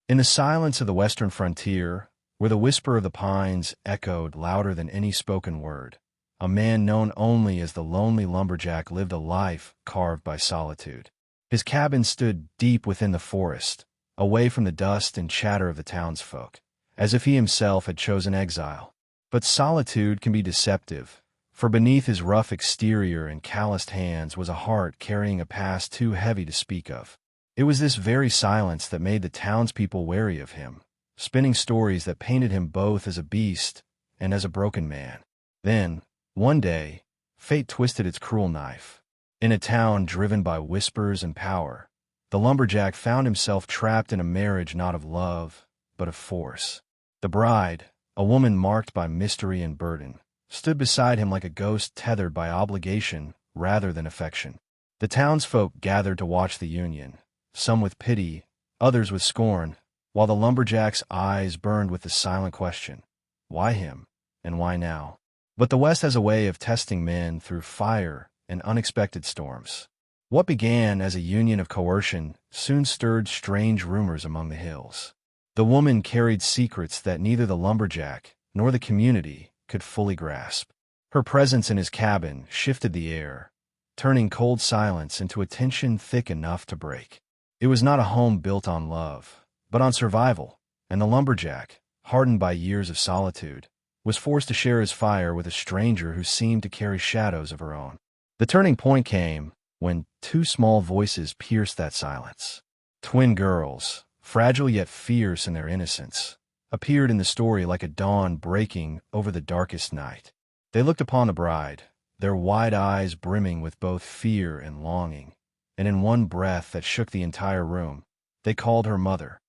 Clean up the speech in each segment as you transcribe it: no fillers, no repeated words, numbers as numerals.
In the silence of the western frontier, where the whisper of the pines echoed louder than any spoken word, a man known only as the lonely lumberjack lived a life carved by solitude. His cabin stood deep within the forest, away from the dust and chatter of the townsfolk, as if he himself had chosen exile. But solitude can be deceptive, for beneath his rough exterior and calloused hands was a heart carrying a past too heavy to speak of. It was this very silence that made the townspeople wary of him, spinning stories that painted him both as a beast and as a broken man. Then, one day, fate twisted its cruel knife. In a town driven by whispers and power, the lumberjack found himself trapped in a marriage not of love, but of force. The bride, a woman marked by mystery and burden, stood beside him like a ghost tethered by obligation rather than affection. The townsfolk gathered to watch the union, some with pity, others with scorn, while the lumberjack's eyes burned with the silent question, why him, and why now? But the West has a way of testing men through fire and unexpected storms. What began as a union of coercion soon stirred strange rumors among the hills. The woman carried secrets that neither the lumberjack nor the community could fully grasp. Her presence in his cabin shifted the air, turning cold silence into a tension thick enough to break. It was not a home built on love, but on survival, and the lumberjack, hardened by years of solitude, was forced to share his fire with a stranger who seemed to carry shadows of her own. The turning point came when two small voices pierced that silence. Twin girls, fragile yet fierce in their innocence, appeared in the story like a dawn breaking over the darkest night. They looked upon the bride, their wide eyes brimming with both fear and longing, and in one breath that shook the entire room, they called her mother.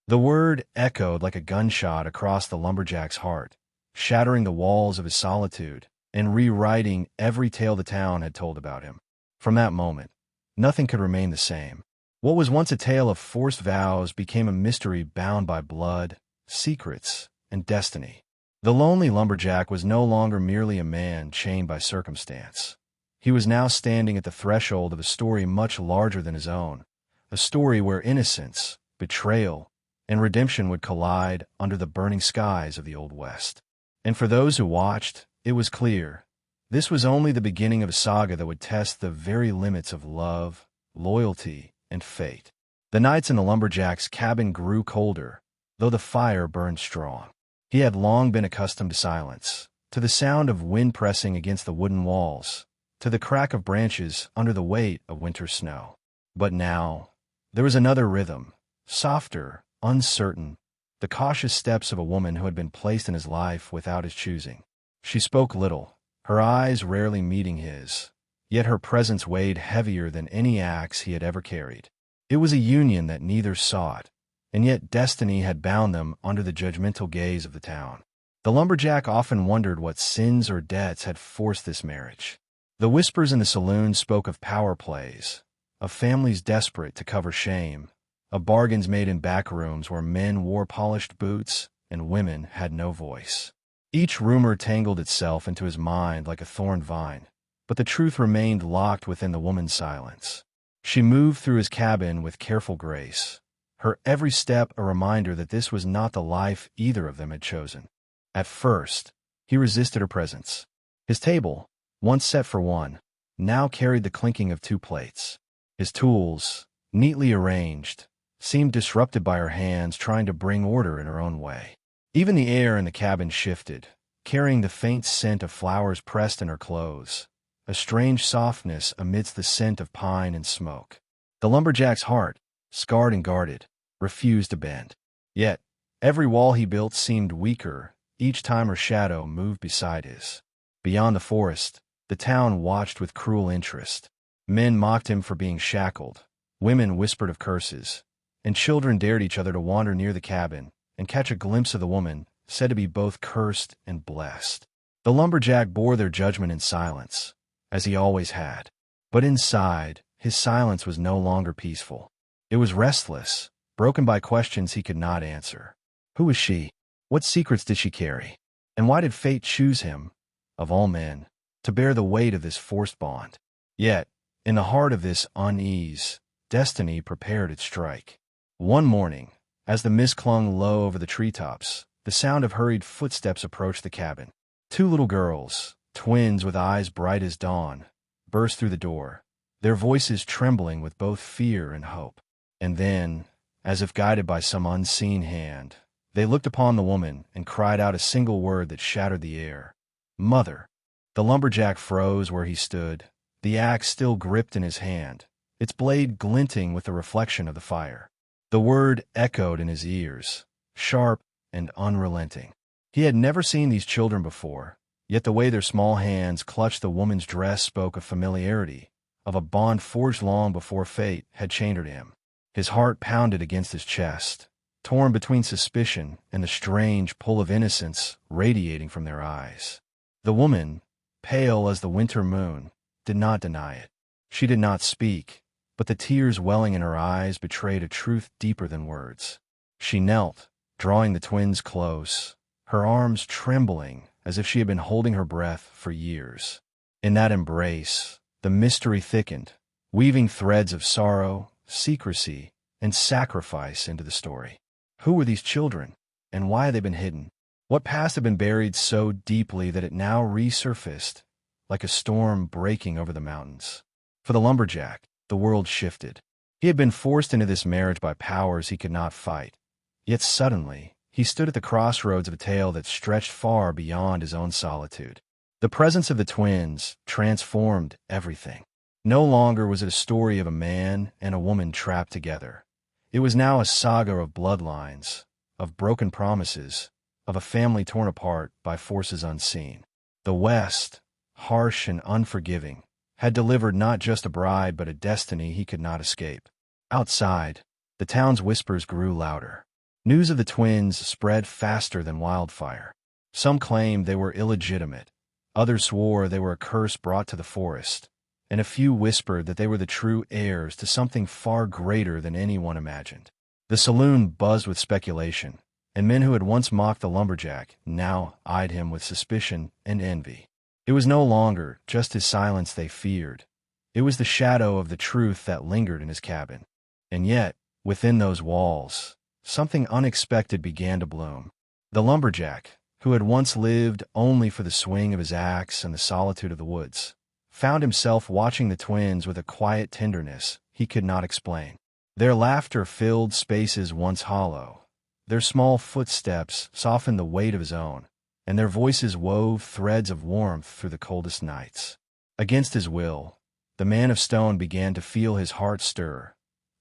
The word echoed like a gunshot across the lumberjack's heart, shattering the walls of his solitude and rewriting every tale the town had told about him. From that moment, nothing could remain the same. What was once a tale of forced vows became a mystery bound by blood, secrets, and destiny. The lonely lumberjack was no longer merely a man chained by circumstance. He was now standing at the threshold of a story much larger than his own, a story where innocence, betrayal, and redemption would collide under the burning skies of the Old West. And for those who watched, it was clear, this was only the beginning of a saga that would test the very limits of love, loyalty, and fate. The nights in the lumberjack's cabin grew colder, though the fire burned strong. He had long been accustomed to silence, to the sound of wind pressing against the wooden walls, to the crack of branches under the weight of winter snow. But now, there was another rhythm, softer, uncertain, the cautious steps of a woman who had been placed in his life without his choosing. She spoke little, her eyes rarely meeting his, yet her presence weighed heavier than any axe he had ever carried. It was a union that neither sought, and yet destiny had bound them under the judgmental gaze of the town. The lumberjack often wondered what sins or debts had forced this marriage. The whispers in the saloon spoke of power plays, of families desperate to cover shame, of bargains made in back rooms where men wore polished boots and women had no voice. Each rumor tangled itself into his mind like a thorn vine, but the truth remained locked within the woman's silence. She moved through his cabin with careful grace, her every step a reminder that this was not the life either of them had chosen. At first, he resisted her presence. His table, once set for one, now carried the clinking of two plates. His tools, neatly arranged, seemed disrupted by her hands trying to bring order in her own way. Even the air in the cabin shifted, carrying the faint scent of flowers pressed in her clothes, a strange softness amidst the scent of pine and smoke. The lumberjack's heart, scarred and guarded, refused to bend. Yet, every wall he built seemed weaker each time her shadow moved beside his. Beyond the forest, the town watched with cruel interest. Men mocked him for being shackled, women whispered of curses, and children dared each other to wander near the cabin and catch a glimpse of the woman said to be both cursed and blessed. The lumberjack bore their judgment in silence, as he always had. But inside, his silence was no longer peaceful. It was restless, broken by questions he could not answer. Who was she? What secrets did she carry? And why did fate choose him, of all men, to bear the weight of this forced bond? Yet, in the heart of this unease, destiny prepared its strike. One morning, As the mist clung low over the treetops, the sound of hurried footsteps approached the cabin. Two little girls, twins with eyes bright as dawn, burst through the door, their voices trembling with both fear and hope. And then, as if guided by some unseen hand, they looked upon the woman and cried out a single word that shattered the air. "Mother!" The lumberjack froze where he stood, the axe still gripped in his hand, its blade glinting with the reflection of the fire. The word echoed in his ears, sharp and unrelenting. He had never seen these children before, yet the way their small hands clutched the woman's dress spoke of familiarity, of a bond forged long before fate had chained her to him. His heart pounded against his chest, torn between suspicion and the strange pull of innocence radiating from their eyes. The woman, pale as the winter moon, did not deny it. She did not speak, but the tears welling in her eyes betrayed a truth deeper than words. She knelt, drawing the twins close, her arms trembling as if she had been holding her breath for years. In that embrace, the mystery thickened, weaving threads of sorrow, secrecy, and sacrifice into the story. Who were these children, and why had they been hidden? What past had been buried so deeply that it now resurfaced, like a storm breaking over the mountains? For the lumberjack, the world shifted. He had been forced into this marriage by powers he could not fight. Yet suddenly, he stood at the crossroads of a tale that stretched far beyond his own solitude. The presence of the twins transformed everything. No longer was it a story of a man and a woman trapped together. It was now a saga of bloodlines, of broken promises, of a family torn apart by forces unseen. The West, harsh and unforgiving, had delivered not just a bride but a destiny he could not escape. Outside, the town's whispers grew louder. News of the twins spread faster than wildfire. Some claimed they were illegitimate, others swore they were a curse brought to the forest, and a few whispered that they were the true heirs to something far greater than anyone imagined. The saloon buzzed with speculation, and men who had once mocked the lumberjack now eyed him with suspicion and envy. It was no longer just his silence they feared. It was the shadow of the truth that lingered in his cabin. And yet, within those walls, something unexpected began to bloom. The lumberjack, who had once lived only for the swing of his axe and the solitude of the woods, found himself watching the twins with a quiet tenderness he could not explain. Their laughter filled spaces once hollow. Their small footsteps softened the weight of his own, and their voices wove threads of warmth through the coldest nights. Against his will, the man of stone began to feel his heart stir,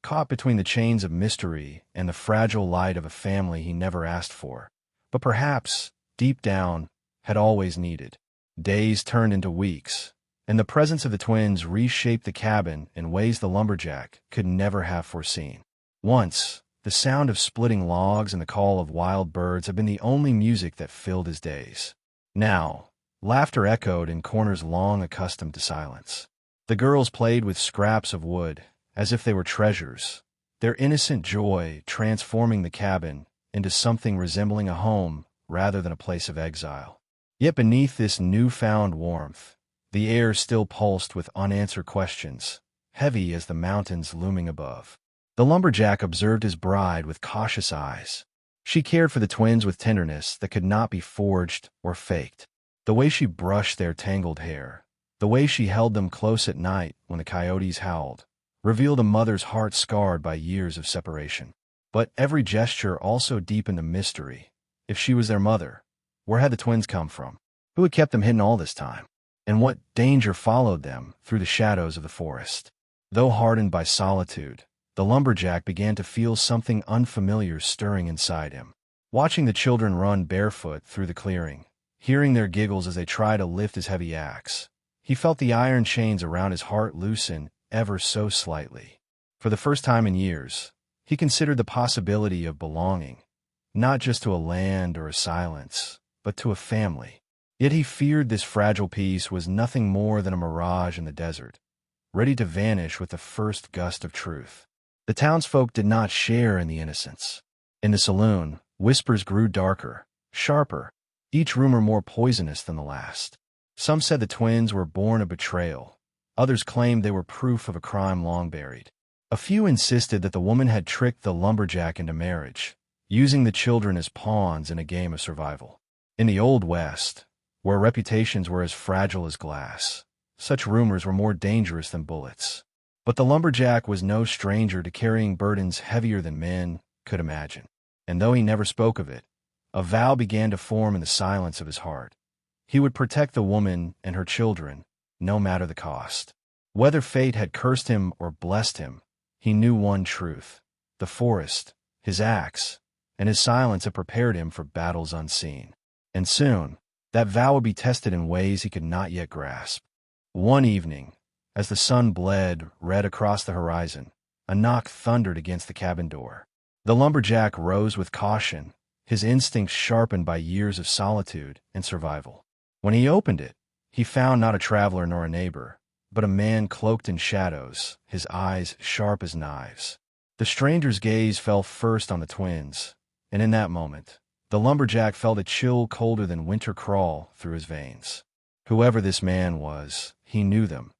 caught between the chains of mystery and the fragile light of a family he never asked for, but perhaps, deep down, had always needed. Days turned into weeks, and the presence of the twins reshaped the cabin in ways the lumberjack could never have foreseen. Once, the sound of splitting logs and the call of wild birds had been the only music that filled his days. Now, laughter echoed in corners long accustomed to silence. The girls played with scraps of wood, as if they were treasures, their innocent joy transforming the cabin into something resembling a home rather than a place of exile. Yet beneath this newfound warmth, the air still pulsed with unanswered questions, heavy as the mountains looming above. The lumberjack observed his bride with cautious eyes. She cared for the twins with tenderness that could not be forged or faked. The way she brushed their tangled hair, the way she held them close at night when the coyotes howled, revealed a mother's heart scarred by years of separation. But every gesture also deepened the mystery. If she was their mother, where had the twins come from? Who had kept them hidden all this time? And what danger followed them through the shadows of the forest? Though hardened by solitude, the lumberjack began to feel something unfamiliar stirring inside him. Watching the children run barefoot through the clearing, hearing their giggles as they tried to lift his heavy axe, he felt the iron chains around his heart loosen ever so slightly. For the first time in years, he considered the possibility of belonging, not just to a land or a silence, but to a family. Yet he feared this fragile peace was nothing more than a mirage in the desert, ready to vanish with the first gust of truth. The townsfolk did not share in the innocence. In the saloon, whispers grew darker, sharper, each rumor more poisonous than the last. Some said the twins were born of betrayal. Others claimed they were proof of a crime long buried. A few insisted that the woman had tricked the lumberjack into marriage, using the children as pawns in a game of survival. In the Old West, where reputations were as fragile as glass, such rumors were more dangerous than bullets. But the lumberjack was no stranger to carrying burdens heavier than men could imagine. And though he never spoke of it, a vow began to form in the silence of his heart. He would protect the woman and her children, no matter the cost. Whether fate had cursed him or blessed him, he knew one truth: the forest, his axe, and his silence had prepared him for battles unseen. And soon, that vow would be tested in ways he could not yet grasp. One evening, as the sun bled red across the horizon, a knock thundered against the cabin door. The lumberjack rose with caution, his instincts sharpened by years of solitude and survival. When he opened it, he found not a traveler nor a neighbor, but a man cloaked in shadows, his eyes sharp as knives. The stranger's gaze fell first on the twins, and in that moment, the lumberjack felt a chill colder than winter crawl through his veins. Whoever this man was, he knew them,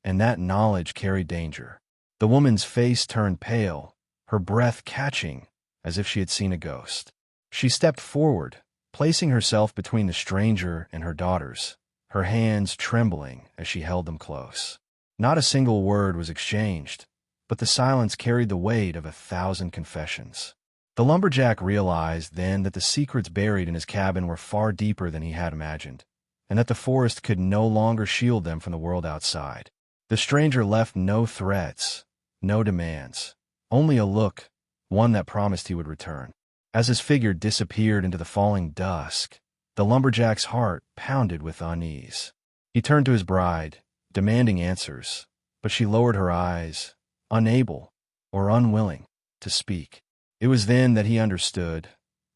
and that knowledge carried danger. The woman's face turned pale, her breath catching, as if she had seen a ghost. She stepped forward, placing herself between the stranger and her daughters, her hands trembling as she held them close. Not a single word was exchanged, but the silence carried the weight of 1,000 confessions. The lumberjack realized then that the secrets buried in his cabin were far deeper than he had imagined, and that the forest could no longer shield them from the world outside. The stranger left no threats, no demands, only a look, one that promised he would return. As his figure disappeared into the falling dusk, the lumberjack's heart pounded with unease. He turned to his bride, demanding answers, but she lowered her eyes, unable or unwilling to speak. It was then that he understood.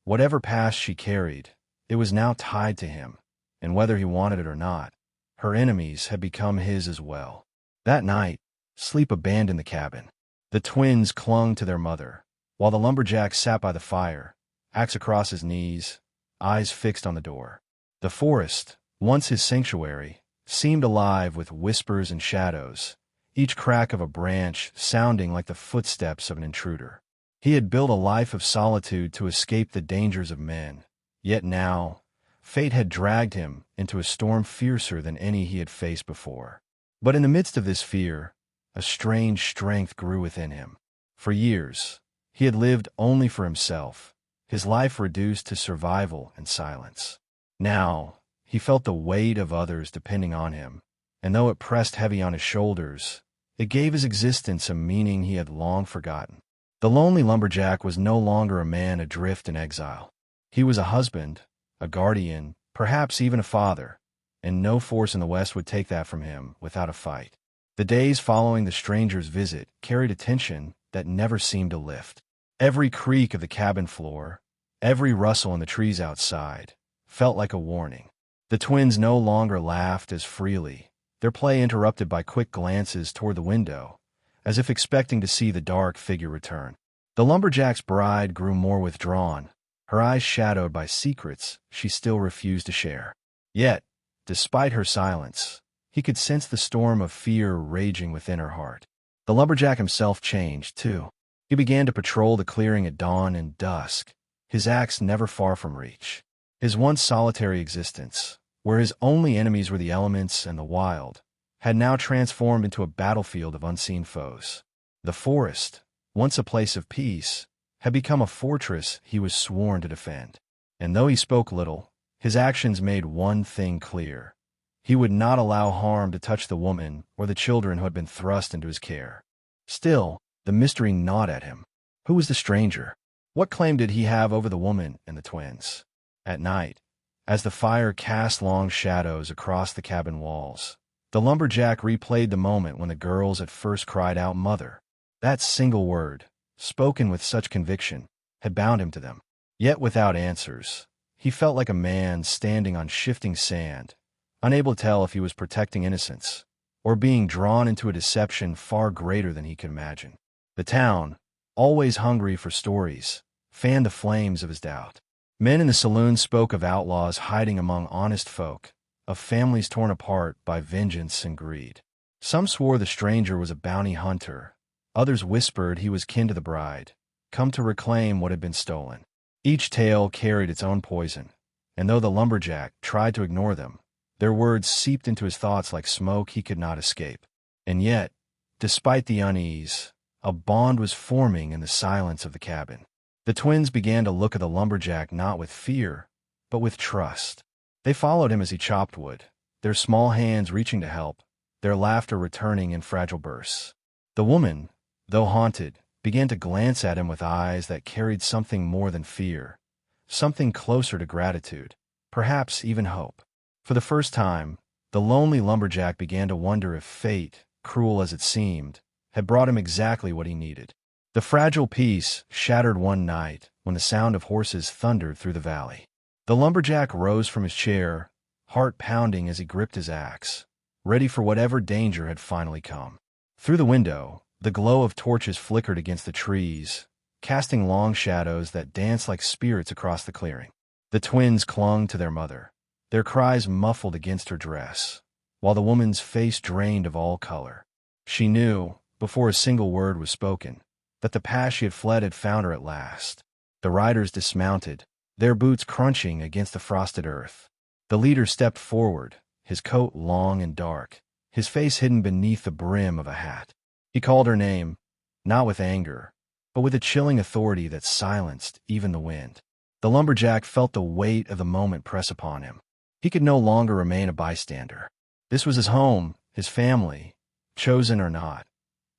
Whatever past she carried, it was now tied to him, and whether he wanted it or not, her enemies had become his as well. That night, sleep abandoned the cabin. The twins clung to their mother, while the lumberjack sat by the fire, axe across his knees, eyes fixed on the door. The forest, once his sanctuary, seemed alive with whispers and shadows, each crack of a branch sounding like the footsteps of an intruder. He had built a life of solitude to escape the dangers of men, yet now, fate had dragged him into a storm fiercer than any he had faced before. But in the midst of this fear, a strange strength grew within him. For years, he had lived only for himself, his life reduced to survival and silence. Now, he felt the weight of others depending on him, and though it pressed heavy on his shoulders, it gave his existence a meaning he had long forgotten. The lonely lumberjack was no longer a man adrift in exile. He was a husband, a guardian, perhaps even a father, and no force in the West would take that from him without a fight. The days following the stranger's visit carried a tension that never seemed to lift. Every creak of the cabin floor, every rustle in the trees outside, felt like a warning. The twins no longer laughed as freely, their play interrupted by quick glances toward the window, as if expecting to see the dark figure return. The lumberjack's bride grew more withdrawn, her eyes shadowed by secrets she still refused to share. Yet, despite her silence, he could sense the storm of fear raging within her heart. The lumberjack himself changed, too. He began to patrol the clearing at dawn and dusk, his axe never far from reach. His once solitary existence, where his only enemies were the elements and the wild, had now transformed into a battlefield of unseen foes. The forest, once a place of peace, had become a fortress he was sworn to defend. And though he spoke little, his actions made one thing clear: he would not allow harm to touch the woman or the children who had been thrust into his care. Still, the mystery gnawed at him. Who was the stranger? What claim did he have over the woman and the twins? At night, as the fire cast long shadows across the cabin walls, the lumberjack replayed the moment when the girls had first cried out, "Mother." That single word, spoken with such conviction, had bound him to them. Yet without answers, he felt like a man standing on shifting sand, unable to tell if he was protecting innocence or being drawn into a deception far greater than he could imagine. The town, always hungry for stories, fanned the flames of his doubt. Men in the saloons spoke of outlaws hiding among honest folk, of families torn apart by vengeance and greed. Some swore the stranger was a bounty hunter, others whispered he was kin to the bride, come to reclaim what had been stolen. Each tale carried its own poison, and though the lumberjack tried to ignore them, their words seeped into his thoughts like smoke he could not escape. And yet, despite the unease, a bond was forming in the silence of the cabin. The twins began to look at the lumberjack not with fear, but with trust. They followed him as he chopped wood, their small hands reaching to help, their laughter returning in fragile bursts. The woman, though haunted, began to glance at him with eyes that carried something more than fear, something closer to gratitude, perhaps even hope. For the first time, the lonely lumberjack began to wonder if fate, cruel as it seemed, had brought him exactly what he needed. The fragile peace shattered one night when the sound of horses thundered through the valley. The lumberjack rose from his chair, heart pounding as he gripped his axe, ready for whatever danger had finally come. Through the window, the glow of torches flickered against the trees, casting long shadows that danced like spirits across the clearing. The twins clung to their mother, their cries muffled against her dress, while the woman's face drained of all color. She knew, before a single word was spoken, that the path she had fled had found her at last. The riders dismounted, their boots crunching against the frosted earth. The leader stepped forward, his coat long and dark, his face hidden beneath the brim of a hat. He called her name, not with anger, but with a chilling authority that silenced even the wind. The lumberjack felt the weight of the moment press upon him. He could no longer remain a bystander. This was his home, his family, chosen or not,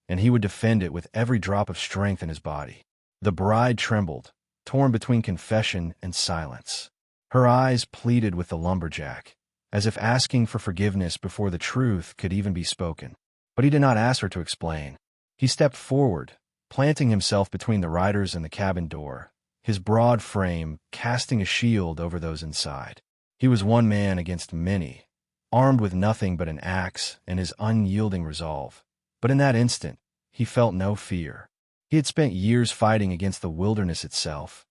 and he would defend it with every drop of strength in his body. The bride trembled, torn between confession and silence. Her eyes pleaded with the lumberjack, as if asking for forgiveness before the truth could even be spoken. But he did not ask her to explain. He stepped forward, planting himself between the riders and the cabin door, his broad frame casting a shield over those inside. He was one man against many, armed with nothing but an axe and his unyielding resolve. But in that instant, he felt no fear. He had spent years fighting against the wilderness itself.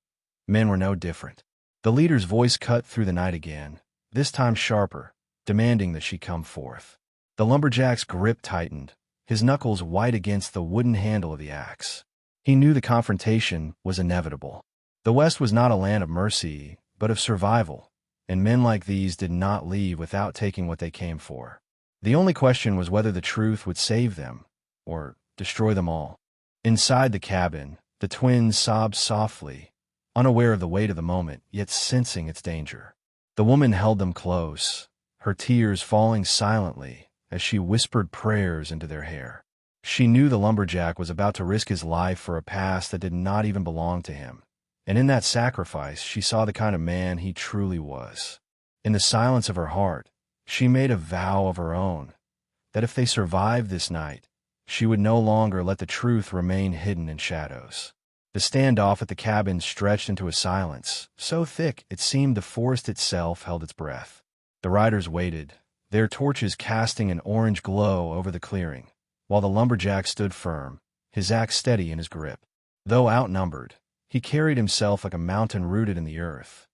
Men were no different. The leader's voice cut through the night again, this time sharper, demanding that she come forth. The lumberjack's grip tightened, his knuckles white against the wooden handle of the axe. He knew the confrontation was inevitable. The West was not a land of mercy, but of survival, and men like these did not leave without taking what they came for. The only question was whether the truth would save them, or destroy them all. Inside the cabin, the twins sobbed softly, unaware of the weight of the moment, yet sensing its danger. The woman held them close, her tears falling silently as she whispered prayers into their hair. She knew the lumberjack was about to risk his life for a past that did not even belong to him, and in that sacrifice she saw the kind of man he truly was. In the silence of her heart, she made a vow of her own, that if they survived this night, she would no longer let the truth remain hidden in shadows. The standoff at the cabin stretched into a silence, so thick it seemed the forest itself held its breath. The riders waited, their torches casting an orange glow over the clearing, while the lumberjack stood firm, his axe steady in his grip. Though outnumbered, he carried himself like a mountain rooted in the earth,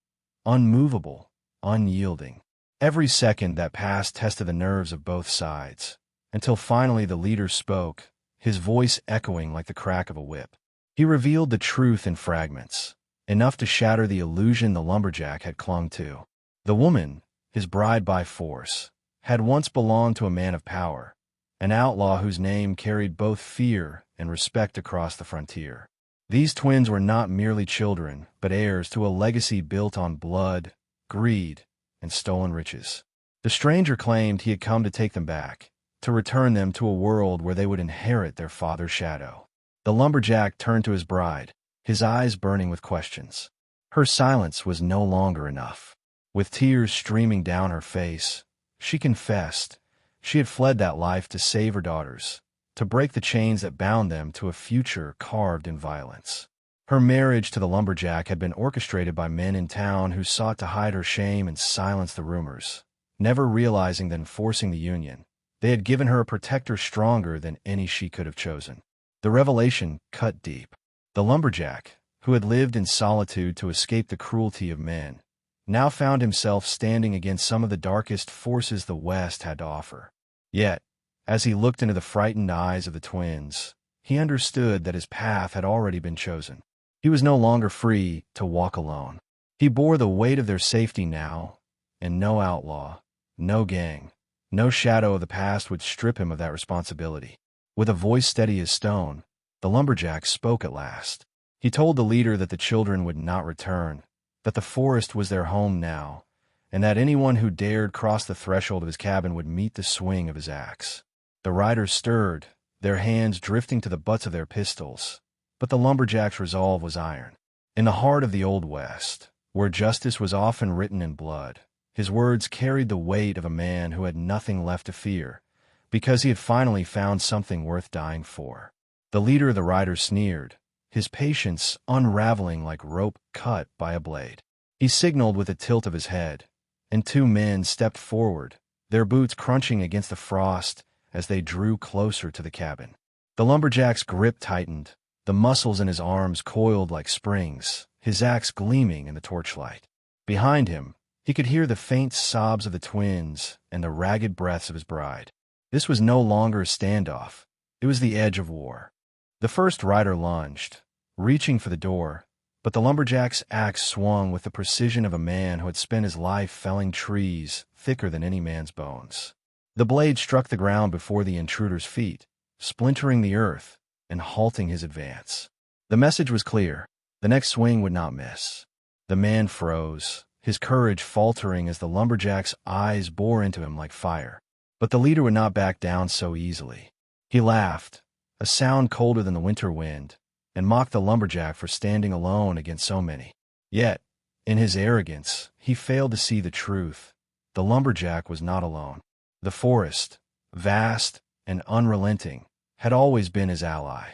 unmovable, unyielding. Every second that passed tested the nerves of both sides, until finally the leader spoke, his voice echoing like the crack of a whip. He revealed the truth in fragments, enough to shatter the illusion the lumberjack had clung to. The woman, his bride by force, had once belonged to a man of power, an outlaw whose name carried both fear and respect across the frontier. These twins were not merely children, but heirs to a legacy built on blood, greed, and stolen riches. The stranger claimed he had come to take them back, to return them to a world where they would inherit their father's shadow. The lumberjack turned to his bride, his eyes burning with questions. Her silence was no longer enough. With tears streaming down her face, she confessed she had fled that life to save her daughters, to break the chains that bound them to a future carved in violence. Her marriage to the lumberjack had been orchestrated by men in town who sought to hide her shame and silence the rumors, never realizing that in forcing the union, they had given her a protector stronger than any she could have chosen. The revelation cut deep. The lumberjack, who had lived in solitude to escape the cruelty of men, now found himself standing against some of the darkest forces the West had to offer. Yet, as he looked into the frightened eyes of the twins, he understood that his path had already been chosen. He was no longer free to walk alone. He bore the weight of their safety now, and no outlaw, no gang, no shadow of the past would strip him of that responsibility. With a voice steady as stone, the lumberjack spoke at last. He told the leader that the children would not return, that the forest was their home now, and that anyone who dared cross the threshold of his cabin would meet the swing of his axe. The riders stirred, their hands drifting to the butts of their pistols, but the lumberjack's resolve was iron. In the heart of the Old West, where justice was often written in blood, his words carried the weight of a man who had nothing left to fear, because he had finally found something worth dying for. The leader of the riders sneered, his patience unraveling like rope cut by a blade. He signaled with a tilt of his head, and two men stepped forward, their boots crunching against the frost as they drew closer to the cabin. The lumberjack's grip tightened, the muscles in his arms coiled like springs, his axe gleaming in the torchlight. Behind him, he could hear the faint sobs of the twins and the ragged breaths of his bride. This was no longer a standoff. It was the edge of war. The first rider lunged, reaching for the door, but the lumberjack's axe swung with the precision of a man who had spent his life felling trees thicker than any man's bones. The blade struck the ground before the intruder's feet, splintering the earth and halting his advance. The message was clear. The next swing would not miss. The man froze, his courage faltering as the lumberjack's eyes bore into him like fire. But the leader would not back down so easily. He laughed, a sound colder than the winter wind, and mocked the lumberjack for standing alone against so many. Yet, in his arrogance, he failed to see the truth. The lumberjack was not alone. The forest, vast and unrelenting, had always been his ally.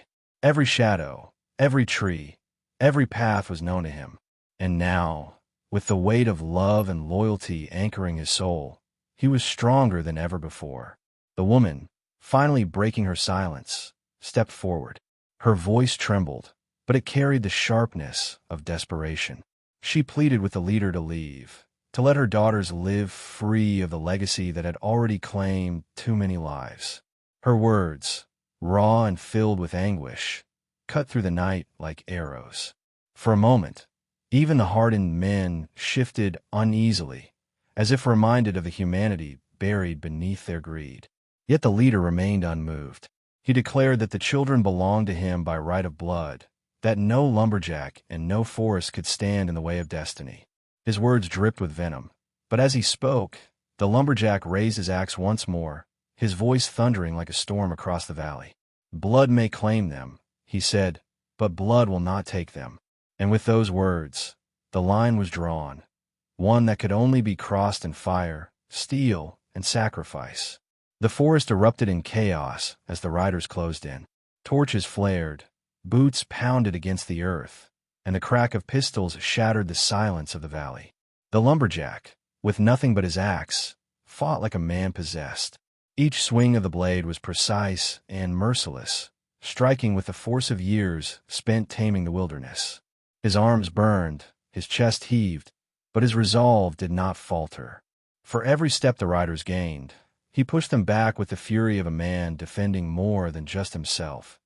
Every shadow, every tree, every path was known to him. And now, with the weight of love and loyalty anchoring his soul, he was stronger than ever before. The woman, finally breaking her silence, stepped forward. Her voice trembled, but it carried the sharpness of desperation. She pleaded with the leader to leave, to let her daughters live free of the legacy that had already claimed too many lives. Her words, raw and filled with anguish, cut through the night like arrows. For a moment, even the hardened men shifted uneasily, as if reminded of the humanity buried beneath their greed. Yet the leader remained unmoved. He declared that the children belonged to him by right of blood, that no lumberjack and no forest could stand in the way of destiny. His words dripped with venom, but as he spoke, the lumberjack raised his axe once more, his voice thundering like a storm across the valley. "Blood may claim them," he said, "but blood will not take them." And with those words, the line was drawn, one that could only be crossed in fire, steel, and sacrifice. The forest erupted in chaos as the riders closed in. Torches flared, boots pounded against the earth, and the crack of pistols shattered the silence of the valley. The lumberjack, with nothing but his axe, fought like a man possessed. Each swing of the blade was precise and merciless, striking with the force of years spent taming the wilderness. His arms burned, his chest heaved, but his resolve did not falter. For every step the riders gained, he pushed them back with the fury of a man defending more than just himself.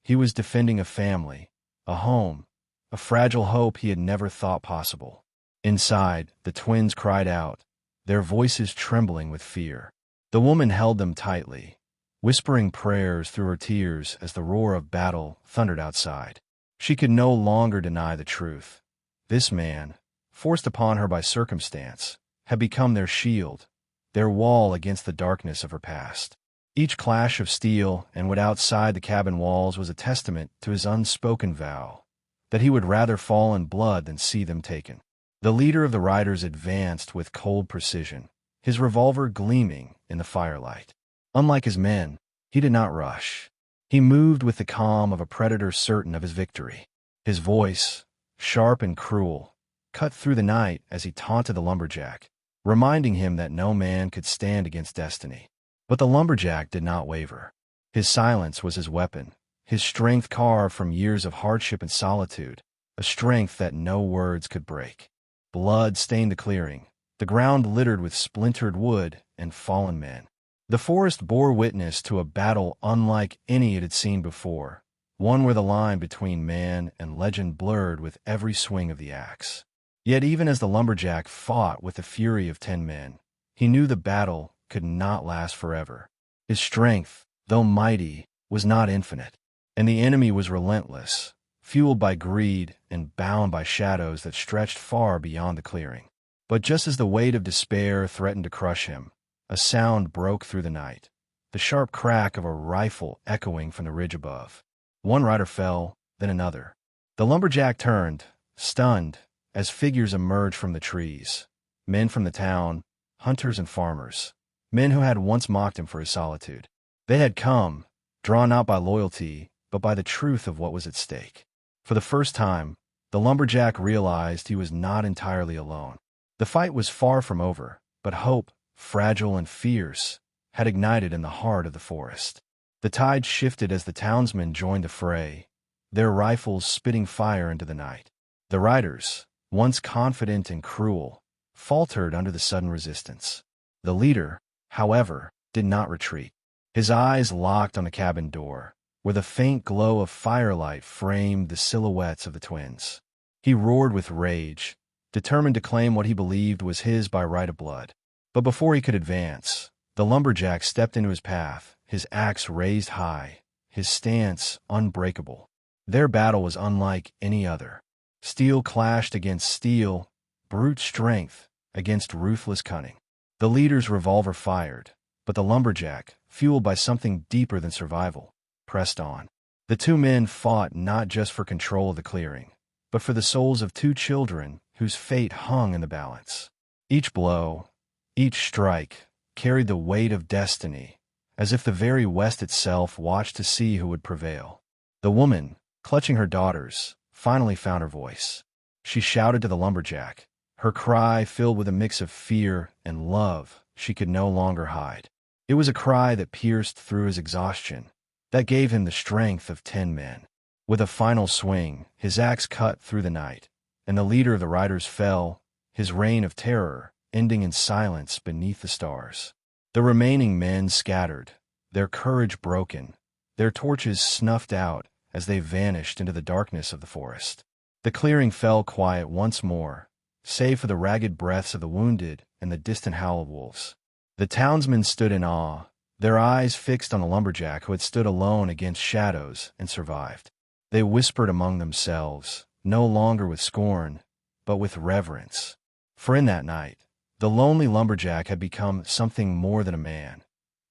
He was defending a family, a home, a fragile hope he had never thought possible. Inside, the twins cried out, their voices trembling with fear. The woman held them tightly, whispering prayers through her tears as the roar of battle thundered outside. She could no longer deny the truth. This man, forced upon her by circumstance, had become their shield, their wall against the darkness of her past. Each clash of steel and what outside the cabin walls was a testament to his unspoken vow, that he would rather fall in blood than see them taken. The leader of the riders advanced with cold precision, his revolver gleaming in the firelight. Unlike his men, he did not rush. He moved with the calm of a predator certain of his victory. His voice, sharp and cruel, cut through the night as he taunted the lumberjack, reminding him that no man could stand against destiny. But the lumberjack did not waver. His silence was his weapon, his strength carved from years of hardship and solitude, a strength that no words could break. Blood stained the clearing, the ground littered with splintered wood and fallen men. The forest bore witness to a battle unlike any it had seen before, one where the line between man and legend blurred with every swing of the axe. Yet even as the lumberjack fought with the fury of 10 men, he knew the battle could not last forever. His strength, though mighty, was not infinite, and the enemy was relentless, fueled by greed and bound by shadows that stretched far beyond the clearing. But just as the weight of despair threatened to crush him, a sound broke through the night, the sharp crack of a rifle echoing from the ridge above. One rider fell, then another. The lumberjack turned, stunned, as figures emerged from the trees. Men from the town, hunters and farmers, men who had once mocked him for his solitude. They had come, drawn not by loyalty, but by the truth of what was at stake. For the first time, the lumberjack realized he was not entirely alone. The fight was far from over, but hope, fragile and fierce, had ignited in the heart of the forest. The tide shifted as the townsmen joined the fray, their rifles spitting fire into the night. The riders, once confident and cruel, faltered under the sudden resistance. The leader, however, did not retreat. His eyes locked on the cabin door, where the faint glow of firelight framed the silhouettes of the twins. He roared with rage, determined to claim what he believed was his by right of blood. But before he could advance, the lumberjack stepped into his path, his axe raised high, his stance unbreakable. Their battle was unlike any other. Steel clashed against steel, brute strength against ruthless cunning. The leader's revolver fired, but the lumberjack, fueled by something deeper than survival, pressed on. The two men fought not just for control of the clearing, but for the souls of 2 children whose fate hung in the balance. Each blow, each strike, carried the weight of destiny, as if the very West itself watched to see who would prevail. The woman, clutching her daughters, finally found her voice. She shouted to the lumberjack, her cry filled with a mix of fear and love she could no longer hide. It was a cry that pierced through his exhaustion, that gave him the strength of 10 men. With a final swing, his axe cut through the night, and the leader of the riders fell, his reign of terror ending in silence beneath the stars. The remaining men scattered, their courage broken, their torches snuffed out as they vanished into the darkness of the forest. The clearing fell quiet once more, save for the ragged breaths of the wounded and the distant howl of wolves. The townsmen stood in awe, their eyes fixed on the lumberjack who had stood alone against shadows and survived. They whispered among themselves, no longer with scorn, but with reverence. For in that night, the lonely lumberjack had become something more than a man.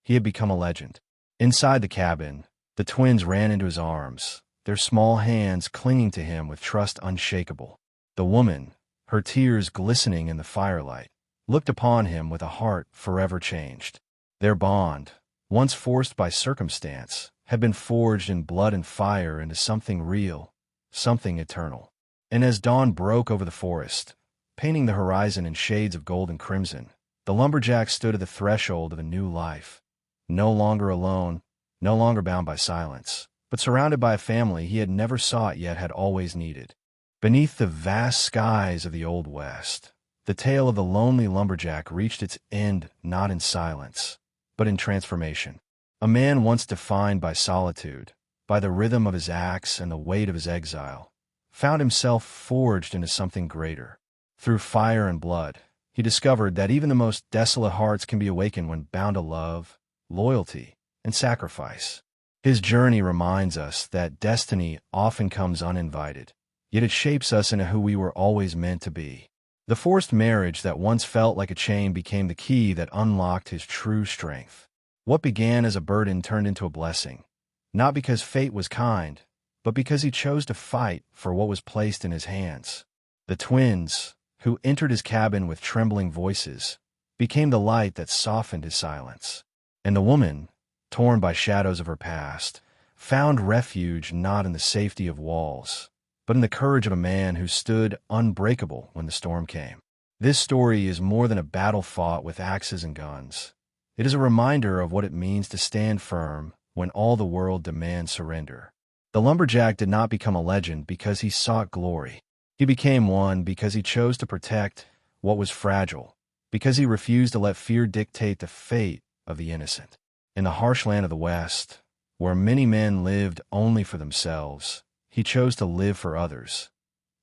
He had become a legend. Inside the cabin, the twins ran into his arms, their small hands clinging to him with trust unshakable. The woman, her tears glistening in the firelight, looked upon him with a heart forever changed. Their bond, once forced by circumstance, had been forged in blood and fire into something real, something eternal. And as dawn broke over the forest, painting the horizon in shades of gold and crimson, the lumberjack stood at the threshold of a new life, no longer alone, no longer bound by silence, but surrounded by a family he had never sought yet had always needed. Beneath the vast skies of the Old West, the tale of the lonely lumberjack reached its end not in silence, but in transformation. A man once defined by solitude, by the rhythm of his axe and the weight of his exile, found himself forged into something greater. Through fire and blood, he discovered that even the most desolate hearts can be awakened when bound to love, loyalty, and sacrifice. His journey reminds us that destiny often comes uninvited, yet it shapes us into who we were always meant to be. The forced marriage that once felt like a chain became the key that unlocked his true strength. What began as a burden turned into a blessing, not because fate was kind, but because he chose to fight for what was placed in his hands. The twins, who entered his cabin with trembling voices, became the light that softened his silence. And the woman, torn by shadows of her past, found refuge not in the safety of walls, but in the courage of a man who stood unbreakable when the storm came. This story is more than a battle fought with axes and guns. It is a reminder of what it means to stand firm when all the world demands surrender. The lumberjack did not become a legend because he sought glory. He became one because he chose to protect what was fragile, because he refused to let fear dictate the fate of the innocent. In the harsh land of the West, Where many men lived only for themselves, he chose to live for others.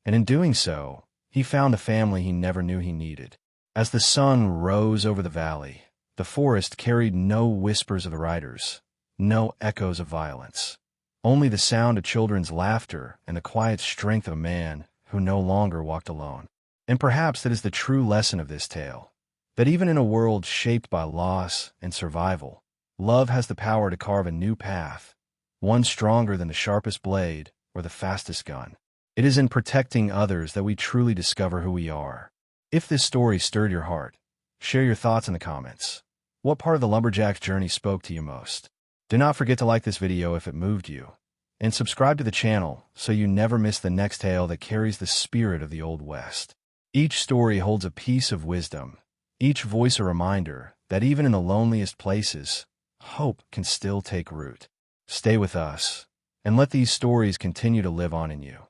And in doing so, he found a family he never knew he needed. As the sun rose over the valley, the forest carried no whispers of the riders, no echoes of violence, only the sound of children's laughter and the quiet strength of a man who no longer walked alone. And perhaps that is the true lesson of this tale, that even in a world shaped by loss and survival, love has the power to carve a new path, one stronger than the sharpest blade or the fastest gun. It is in protecting others that we truly discover who we are. If this story stirred your heart, share your thoughts in the comments. What part of the Lumberjack's journey spoke to you most? Do not forget to like this video if it moved you, and subscribe to the channel so you never miss the next tale that carries the spirit of the Old West. Each story holds a piece of wisdom, each voice a reminder that even in the loneliest places, hope can still take root. Stay with us, and let these stories continue to live on in you.